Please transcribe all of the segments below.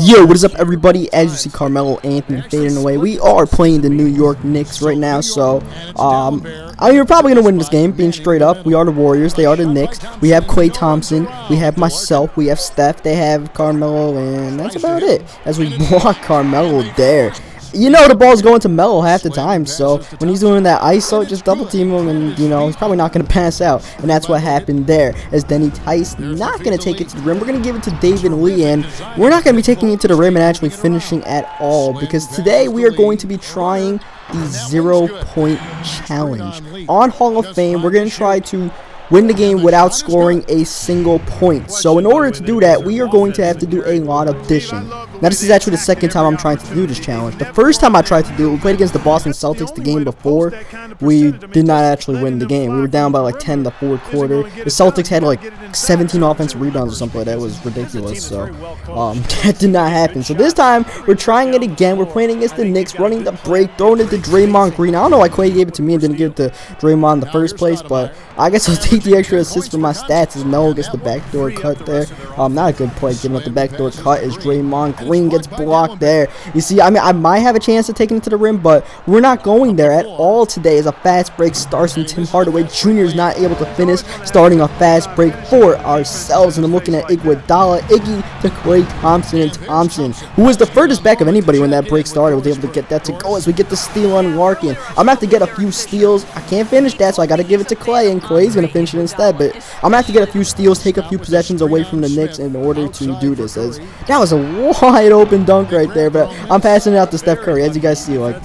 Yo, what is up, everybody? As you see, Carmelo Anthony fading away. We are playing the New York Knicks right now, so I mean, we're probably gonna win this game. Being straight up, we are the Warriors. They are the Knicks. We have Klay Thompson. We have myself. We have Steph. They have Carmelo, and that's about it. As we block Carmelo there. You know the ball's going to Melo half the time, so when he's doing that ISO, just double team him, and you know he's probably not going to pass out, and that's what happened there. As Denny Tice not going to take it to the rim, we're going to give it to David Lee, and we're not going to be taking it to the rim and actually finishing at all, because today we are going to be trying the 0-point challenge on Hall of Fame. We're going to try to win the game without scoring a single point. So in order to do that, we are going to have to do a lot of dishing. Now this is actually the second time I'm trying to do this challenge. The first time I tried to do it, we played against the Boston Celtics the game before. We did not actually win the game. We were down by like 10 the fourth quarter. The Celtics had like 17 offensive rebounds or something like that. It was ridiculous. So that did not happen. So this time we're trying it again. We're playing against the Knicks, running the break, throwing it to Draymond Green. I don't know why Klay gave it to me and didn't give it to Draymond in the first place, but I guess I'll take the extra assist for my stats as Melo gets the backdoor cut there. Not a good play giving up the backdoor cut as Draymond Green gets blocked there. You see, I mean, I might have a chance of taking it to the rim, but we're not going there at all today as a fast break starts and Tim Hardaway Jr. is not able to finish, starting a fast break for ourselves. And I'm looking at Iguodala, Iggy to Klay Thompson, and Thompson, who was the furthest back of anybody when that break started, was able to get that to go as we get the steal on Larkin. I'm going to have to get a few steals. I can't finish that, so I got to give it to Klay, and Klay's going to finish it instead, but I'm going to have to get a few steals, take a few possessions away from the Knicks in order to do this, as that was a wide open dunk right there. But I'm passing it out to Steph Curry. As you guys see, like,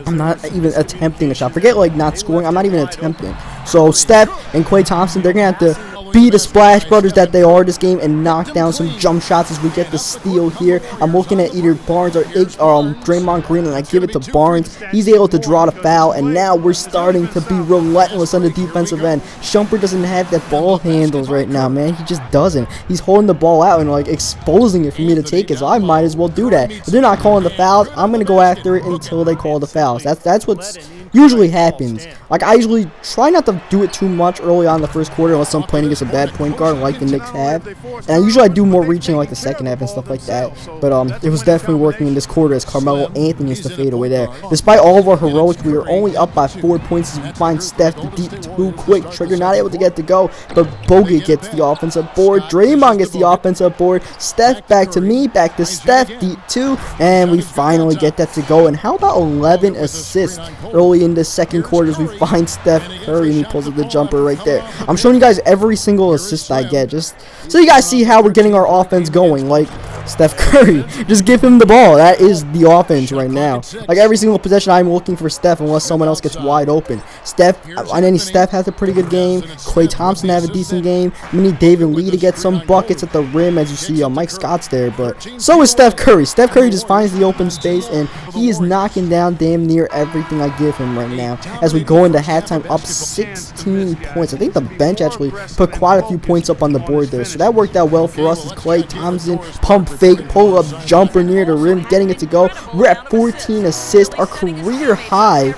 I'm not even attempting a shot. Forget like not scoring, I'm not even attempting. So Steph and Klay Thompson, they're going to have to be the Splash Brothers that they are this game and knock down some jump shots as we get the steal here. I'm looking at either Barnes or Draymond Green, and I give it to Barnes. He's able to draw the foul, and now we're starting to be relentless on the defensive end. Shumpert doesn't have that ball handles right now, man. He just doesn't. He's holding the ball out and like exposing it for me to take it, so I might as well do that. If they're not calling the fouls, I'm gonna go after it until they call the fouls. That's what's usually happens. Like, I usually try not to do it too much early on in the first quarter unless I'm playing against a bad point guard like the Knicks have. And I do more reaching like the second half and stuff like that. But it was definitely working in this quarter as Carmelo Anthony is to fade away there. Despite all of our heroics, we are only up by 4 points as we find Steph the deep two quick trigger, not able to get to go. But Bogut gets the offensive board. Draymond gets the offensive board. Steph back to me, back to Steph, deep two. And we finally get that to go. And how about 11 assists early in the second quarter as we find Steph Curry and he pulls up the jumper right there. I'm showing you guys every single assist I get just so you guys see how we're getting our offense going. Like Steph Curry, just give him the ball. That is the offense right now. Like every single possession, I'm looking for Steph unless someone else gets wide open. Steph has a pretty good game. Klay Thompson have a decent game. We need David Lee to get some buckets at the rim, as you see. Mike Scott's there, but so is Steph Curry. Steph Curry just finds the open space, and he is knocking down damn near everything I give him right now. As we go into halftime, up 16 points. I think the bench actually put quite a few points up on the board there, so that worked out well for us. As Klay Thompson pump fake, pull up jumper near the rim, getting it to go. We're at 14 assists. Our career high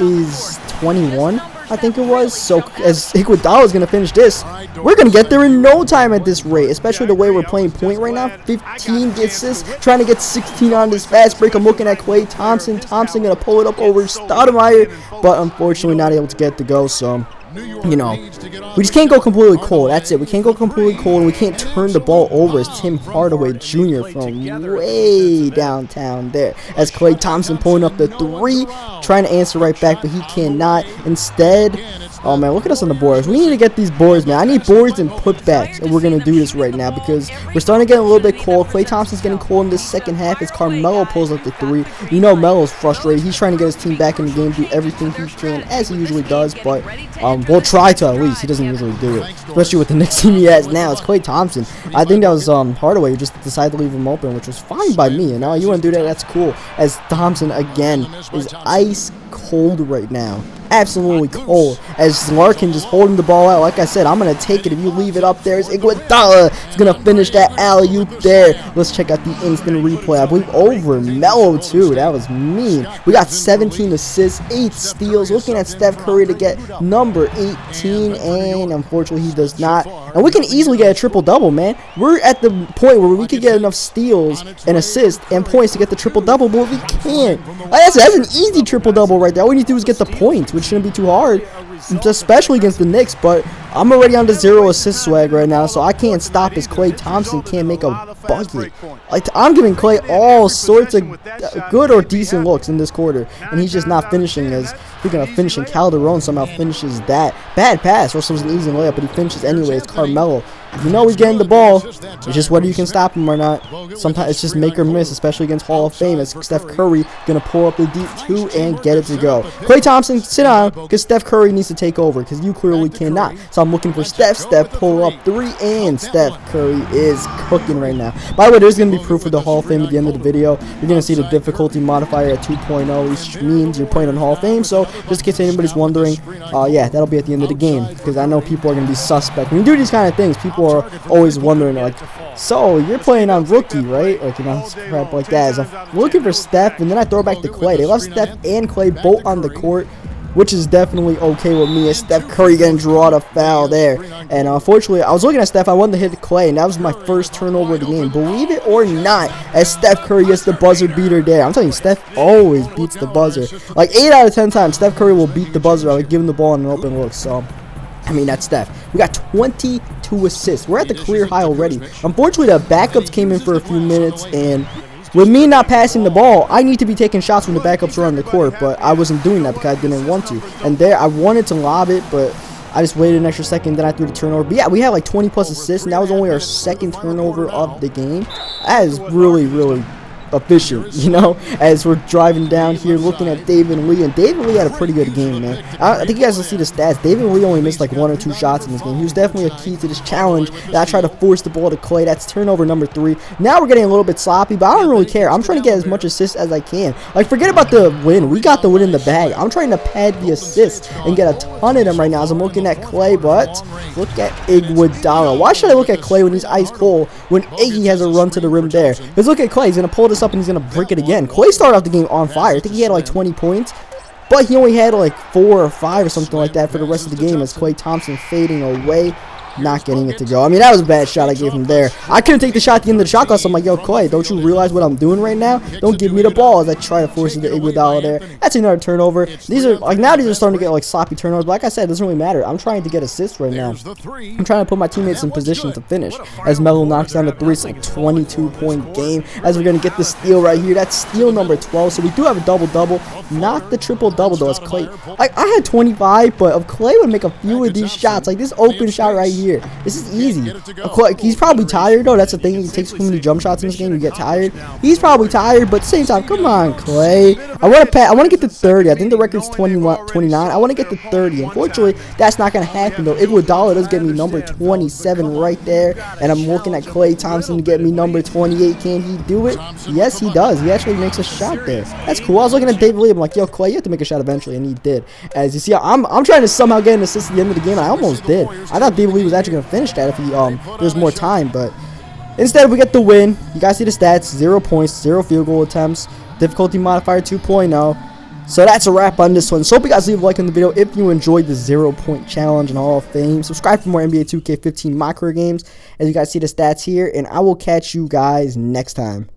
is 21, I think it was. So as Iguodala is going to finish this, we're going to get there in no time at this rate, especially the way we're playing point right now. 15 assists, trying to get 16 on this fast break. I'm looking at Klay Thompson. Thompson going to pull it up over Stoudemire, but unfortunately not able to get it to go. So, you know, we just can't go completely cold. That's it. We can't go completely cold, and we can't turn the ball over as Tim Hardaway Jr. from way downtown there. As Klay Thompson pulling up the three, trying to answer right back, but he cannot. Instead, oh man, look at us on the boards. We need to get these boards, man. I need boards and putbacks, and we're going to do this right now because we're starting to get a little bit cold. Klay Thompson's getting cold in this second half as Carmelo pulls up the three. You know Melo's frustrated. He's trying to get his team back in the game, do everything he can, as he usually does, but we'll try to at least. He doesn't usually do it, especially with the next team he has now. It's Klay Thompson. I think that was Hardaway who just decided to leave him open, which was fine by me. You know, you want to do that, that's cool. As Thompson again is ice cold right now. Absolutely cold. As Larkin just holding the ball out. Like I said, I'm going to take it. If you leave it up there, it's Iguodala. It's going to finish that alley-oop there. Let's check out the instant replay. I believe over Melo, too. That was mean. We got 17 assists, 8 steals. Looking at Steph Curry to get number 18, and unfortunately, he does not. And we can easily get a triple-double, man. We're at the point where we could get enough steals and assists and points to get the triple-double, but we can't. Like that's an easy triple-double right there. All we need to do is get the points, which shouldn't be too hard, especially against the Knicks. But I'm already on the 0 assist swag right now, so I can't stop as Klay Thompson can't make a bucket. Like, I'm giving Klay all sorts of good or decent looks in this quarter, and he's just not finishing. As speaking of finishing, Calderon somehow finishes that bad pass. Russell was an easy layup, but he finishes anyway. It's Carmelo. You know he's getting the ball. It's just whether you can stop him or not. Sometimes it's just make or miss, especially against Hall of Fame. As Steph Curry gonna pull up the deep 2 and get it to go. Klay Thompson, sit down, because Steph Curry needs to take over, because you clearly cannot. So I'm looking for Steph. Steph pull up 3, and Steph Curry is cooking right now. By the way, there's gonna be proof of the Hall of Fame at the end of the video. You're gonna see the difficulty modifier at 2.0, which means you're playing on Hall of Fame. So just in case anybody's wondering, yeah, that'll be at the end of the game, because I know people are gonna be suspect when you do these kind of things. People are always wondering, like, so you're playing on rookie, right? Like, you know, crap like that. So I'm looking for Steph, and then I throw back to Klay. They left Steph and Klay both on the court, which is definitely okay with me, as Steph Curry getting draw a foul there. And unfortunately, I was looking at Steph. I wanted to hit Klay, and that was my first turnover of the game. Believe it or not, as Steph Curry gets the buzzer beater there. I'm telling you, Steph always beats the buzzer. Like 8 out of 10 times, Steph Curry will beat the buzzer. I would give him the ball in an open look. So I mean, that's Steph. We got 22 assists. We're at the career high already. Unfortunately, the backups came in for a few minutes, and with me not passing the ball, I need to be taking shots when the backups are on the court, but I wasn't doing that because I didn't want to. And there, I wanted to lob it, but I just waited an extra second, then I threw the turnover. But yeah, we had like 20 plus assists, and that was only our second turnover of the game. That is really, really efficient, you know, as we're driving down here looking at David Lee. And David Lee had a pretty good game, man. I think you guys will see the stats. David Lee only missed like 1 or 2 shots in this game. He was definitely a key to this challenge that I tried to force the ball to Klay. That's turnover number 3. Now we're getting a little bit sloppy, but I don't really care. I'm trying to get as much assists as I can. Like, forget about the win. We got the win in the bag. I'm trying to pad the assists and get a ton of them right now as I'm looking at Klay. But look at Iguodala. Why should I look at Klay when he's ice cold when Iggy has a run to the rim there? Because look at Klay. He's going to pull this up and he's going to break it again. Klay started off the game on fire. I think he had like 20 points, but he only had like 4 or 5 or something like that for the rest of the game as Klay Thompson fading away, not getting it to go. I mean, that was a bad shot I gave him there. I couldn't take the shot at the end of the shot clock, so I'm like, yo, Klay, don't you realize what I'm doing right now? Don't give me the ball, as I try to force it to Iguodala there. That's another turnover. These are, like, now these are starting to get, like, sloppy turnovers, but like I said, it doesn't really matter. I'm trying to get assists right now. I'm trying to put my teammates in position to finish. As Melo knocks down the 3, it's like 22-point game, as we're going to get the steal right here. That's steal number 12, so we do have a double-double. Not the triple-double, though, as Klay. Like, I had 25, but if Klay would make a few of these shots, like this open shot right here, this is easy. He's probably tired, though. That's the thing. He takes too many jump shots in this game. You get tired. He's probably tired, but at the same time, come on, Klay. I want to get to 30. I think the record's 29. I want to get to 30. Unfortunately, that's not going to happen, though. Iguodala does get me number 27 right there, and I'm looking at Klay Thompson to get me number 28. Can he do it? Yes, he does. He actually makes a shot there. That's cool. I was looking at David Lee. I'm like, yo, Klay, you have to make a shot eventually, and he did. As you see, I'm trying to somehow get an assist at the end of the game, and I almost did. I thought David Lee was actually going to finish that if there's more time, but instead we get the win. You guys see the stats: 0 points, 0 field goal attempts, difficulty modifier 2.0. So that's a wrap on this one. So hope you guys leave a like on the video if you enjoyed the 0-point challenge and Hall of Fame. Subscribe for more NBA 2K15 My Career games, as you guys see the stats here, and I will catch you guys next time.